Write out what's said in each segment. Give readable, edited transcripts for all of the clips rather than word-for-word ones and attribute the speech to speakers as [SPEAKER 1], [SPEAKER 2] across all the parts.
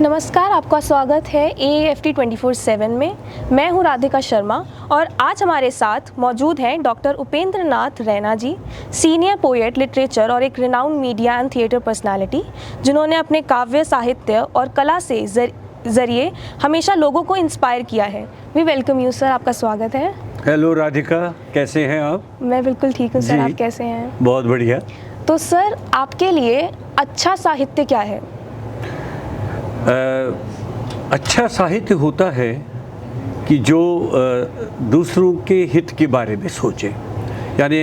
[SPEAKER 1] नमस्कार, आपका स्वागत है AAFT 24/7 में। मैं हूं राधिका शर्मा और आज हमारे साथ मौजूद हैं डॉक्टर उपेंद्र नाथ रैना जी, सीनियर पोएट, लिटरेचर और एक renowned media and theatre personality, जिन्होंने अपने काव्य, साहित्य और कला से ज़रिए हमेशा लोगों को इंस्पायर किया है। वी वेलकम यू सर, आपका स्वागत है।
[SPEAKER 2] हेलो राधिका, कैसे हैं आप?
[SPEAKER 1] मैं बिल्कुल ठीक हूँ सर, आप कैसे हैं?
[SPEAKER 2] बहुत बढ़िया।
[SPEAKER 1] तो सर, आपके लिए अच्छा साहित्य क्या है?
[SPEAKER 2] अच्छा साहित्य होता है कि जो दूसरों के हित के बारे में सोचे। यानी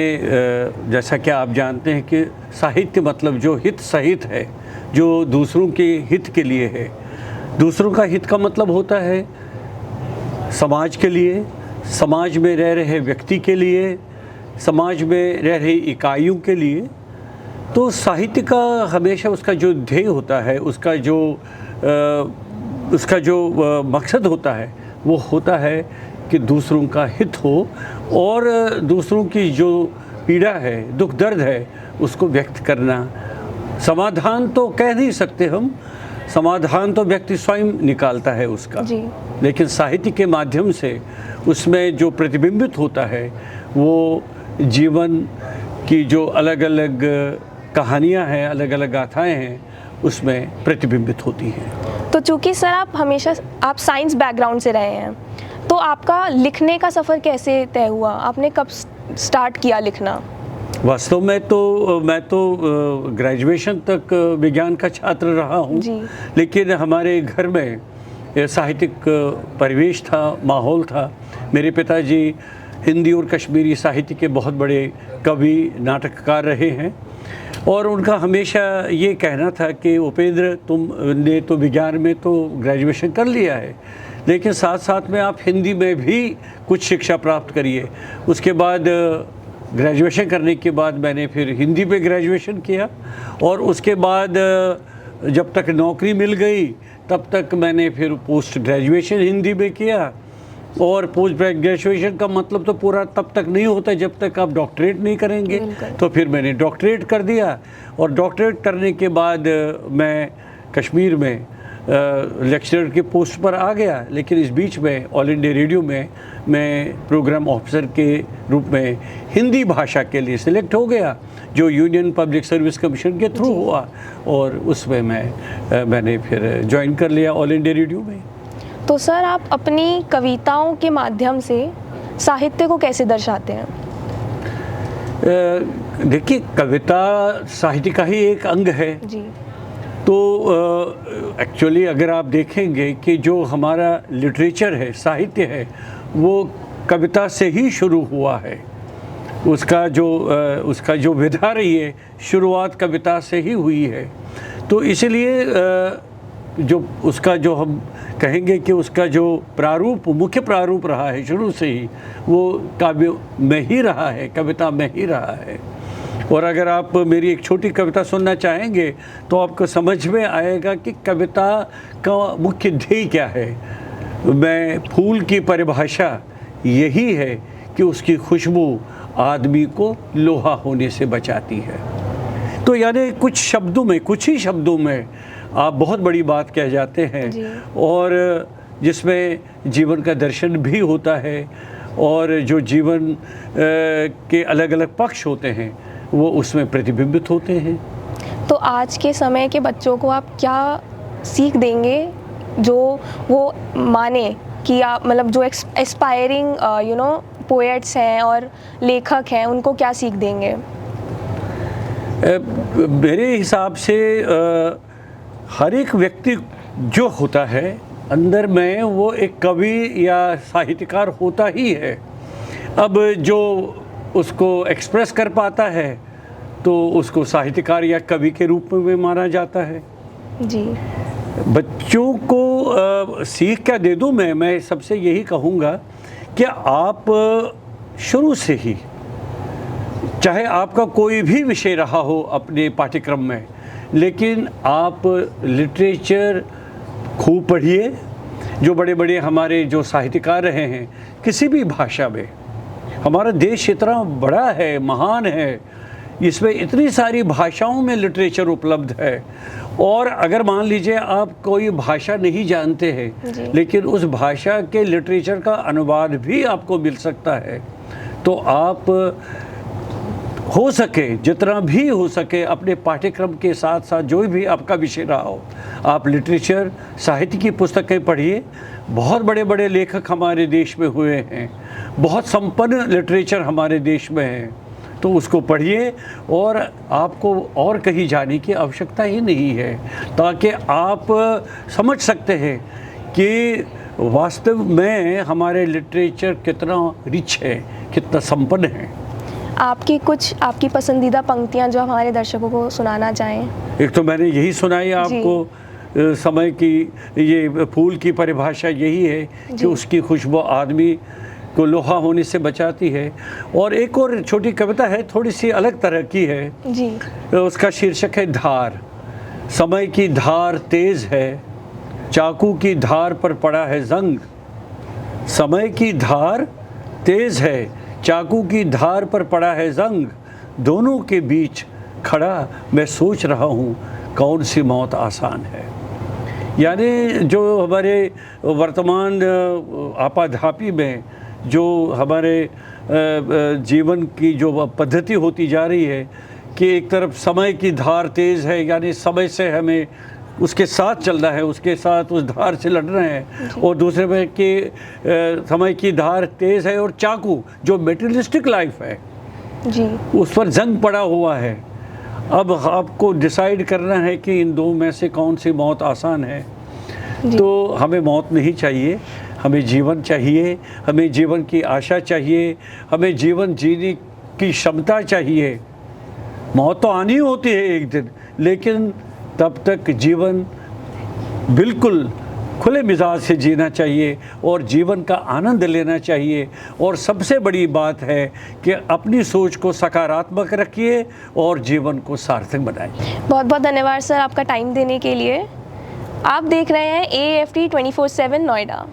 [SPEAKER 2] जैसा कि आप जानते हैं कि साहित्य मतलब जो हित सहित है, जो दूसरों के हित के लिए है। दूसरों का हित का मतलब होता है समाज के लिए, समाज में रह रहे व्यक्ति के लिए, समाज में रह रही इकाइयों के लिए। तो साहित्य का हमेशा उसका जो ध्येय होता है, उसका जो मकसद होता है, वो होता है कि दूसरों का हित हो और दूसरों की जो पीड़ा है, दुख दर्द है, उसको व्यक्त करना। समाधान तो कह नहीं सकते हम, समाधान तो व्यक्ति स्वयं निकालता है उसका जी। लेकिन साहित्य के माध्यम से उसमें जो प्रतिबिंबित होता है वो जीवन की जो अलग अलग कहानियाँ हैं, अलग अलग गाथाएँ हैं, उसमें प्रतिबिंबित होती हैं।
[SPEAKER 1] तो चूँकि सर आप साइंस बैकग्राउंड से रहे हैं, तो आपका लिखने का सफ़र कैसे तय हुआ? आपने कब स्टार्ट किया लिखना?
[SPEAKER 2] वास्तव में तो मैं तो ग्रेजुएशन तक विज्ञान का छात्र रहा हूँ, लेकिन हमारे घर में साहित्यिक परिवेश था, माहौल था। मेरे पिताजी हिंदी और कश्मीरी साहित्य के बहुत बड़े कवि, नाटककार रहे हैं और उनका हमेशा ये कहना था कि उपेंद्र, तुमने तो विज्ञान में तो ग्रेजुएशन कर लिया है, लेकिन साथ साथ में आप हिंदी में भी कुछ शिक्षा प्राप्त करिए। उसके बाद ग्रेजुएशन करने के बाद मैंने फिर हिंदी पे ग्रेजुएशन किया और उसके बाद जब तक नौकरी मिल गई तब तक मैंने फिर पोस्ट ग्रेजुएशन हिंदी में किया। और पोस्ट ग्रेजुएशन का मतलब तो पूरा तब तक नहीं होता जब तक आप डॉक्टरेट नहीं करेंगे। तो फिर मैंने डॉक्टरेट कर दिया और डॉक्टरेट करने के बाद मैं कश्मीर में लेक्चरर के पोस्ट पर आ गया। लेकिन इस बीच में ऑल इंडिया रेडियो में मैं प्रोग्राम ऑफिसर के रूप में हिंदी भाषा के लिए सिलेक्ट हो गया, जो यूनियन पब्लिक सर्विस कमीशन के थ्रू हुआ और उसमें मैंने फिर ज्वाइन कर लिया ऑल इंडिया रेडियो में।
[SPEAKER 1] तो सर, आप अपनी कविताओं के माध्यम से साहित्य को कैसे दर्शाते हैं?
[SPEAKER 2] देखिए, कविता साहित्य का ही एक अंग है जी। तो एक्चुअली अगर आप देखेंगे कि जो हमारा लिटरेचर है, साहित्य है, वो कविता से ही शुरू हुआ है। उसका जो विधा रही है, शुरुआत कविता से ही हुई है। तो इसलिए जो उसका जो हम कहेंगे कि उसका जो प्रारूप, मुख्य प्रारूप रहा है शुरू से ही, वो काव्य में ही रहा है, कविता में ही रहा है। और अगर आप मेरी एक छोटी कविता सुनना चाहेंगे तो आपको समझ में आएगा कि कविता का मुख्य ध्येय क्या है। मैं फूल की परिभाषा यही है कि उसकी खुशबू आदमी को लोहा होने से बचाती है। तो यानी कुछ ही शब्दों में आप बहुत बड़ी बात कह जाते हैं और जिसमें जीवन का दर्शन भी होता है और जो जीवन के अलग अलग पक्ष होते हैं वो उसमें प्रतिबिंबित होते हैं।
[SPEAKER 1] तो आज के समय के बच्चों को आप क्या सीख देंगे जो वो माने कि आप मतलब जो एस्पायरिंग पोएट्स हैं और लेखक हैं, उनको क्या सीख देंगे?
[SPEAKER 2] मेरे हिसाब से हर एक व्यक्ति जो होता है अंदर में वो एक कवि या साहित्यकार होता ही है। अब जो उसको एक्सप्रेस कर पाता है तो उसको साहित्यकार या कवि के रूप में माना जाता है जी। बच्चों को सीख क्या दे दूँ मैं सबसे यही कहूँगा कि आप शुरू से ही, चाहे आपका कोई भी विषय रहा हो अपने पाठ्यक्रम में, लेकिन आप लिटरेचर खूब पढ़िए। जो बड़े बड़े हमारे जो साहित्यकार रहे हैं किसी भी भाषा में, हमारा देश इतना बड़ा है, महान है, इसमें इतनी सारी भाषाओं में लिटरेचर उपलब्ध है, और अगर मान लीजिए आप कोई भाषा नहीं जानते हैं लेकिन उस भाषा के लिटरेचर का अनुवाद भी आपको मिल सकता है, तो आप हो सके जितना भी हो सके अपने पाठ्यक्रम के साथ साथ जो भी आपका विषय रहा हो, आप लिटरेचर साहित्य की पुस्तकें पढ़िए। बहुत बड़े बड़े लेखक हमारे देश में हुए हैं, बहुत संपन्न लिटरेचर हमारे देश में है, तो उसको पढ़िए और आपको और कहीं जाने की आवश्यकता ही नहीं है, ताकि आप समझ सकते हैं कि वास्तव में हमारे लिटरेचर कितना रिच है, कितना संपन्न है।
[SPEAKER 1] आपकी पसंदीदा पंक्तियां जो हमारे दर्शकों को सुनाना चाहें।
[SPEAKER 2] एक तो मैंने यही सुनाई आपको, समय की ये फूल की परिभाषा यही है कि उसकी खुशबू आदमी को लोहा होने से बचाती है। और एक और छोटी कविता है, थोड़ी सी अलग तरह की है
[SPEAKER 1] जी।
[SPEAKER 2] उसका शीर्षक है धार। समय की धार तेज है, चाकू की धार पर पड़ा है जंग। समय की धार तेज है, चाकू की धार पर पड़ा है जंग। दोनों के बीच खड़ा मैं सोच रहा हूँ कौन सी मौत आसान है। यानी जो हमारे वर्तमान आपाधापी में जो हमारे जीवन की जो पद्धति होती जा रही है कि एक तरफ समय की धार तेज़ है, यानी समय से हमें उसके साथ चलना है, उसके साथ उस धार से लड़ना है, और दूसरे में कि समय की धार तेज़ है और चाकू जो मेटेरियलिस्टिक लाइफ है
[SPEAKER 1] जी,
[SPEAKER 2] उस पर जंग पड़ा हुआ है। अब आपको डिसाइड करना है कि इन दो में से कौन सी मौत आसान है। तो हमें मौत नहीं चाहिए, हमें जीवन चाहिए, हमें जीवन की आशा चाहिए, हमें जीवन जीने की क्षमता चाहिए। मौत तो आनी होती है एक दिन, लेकिन तब तक जीवन बिल्कुल खुले मिजाज से जीना चाहिए और जीवन का आनंद लेना चाहिए। और सबसे बड़ी बात है कि अपनी सोच को सकारात्मक रखिए और जीवन को सार्थक बनाइए।
[SPEAKER 1] बहुत बहुत धन्यवाद सर आपका टाइम देने के लिए। आप देख रहे हैं AFT 24/7 नोएडा।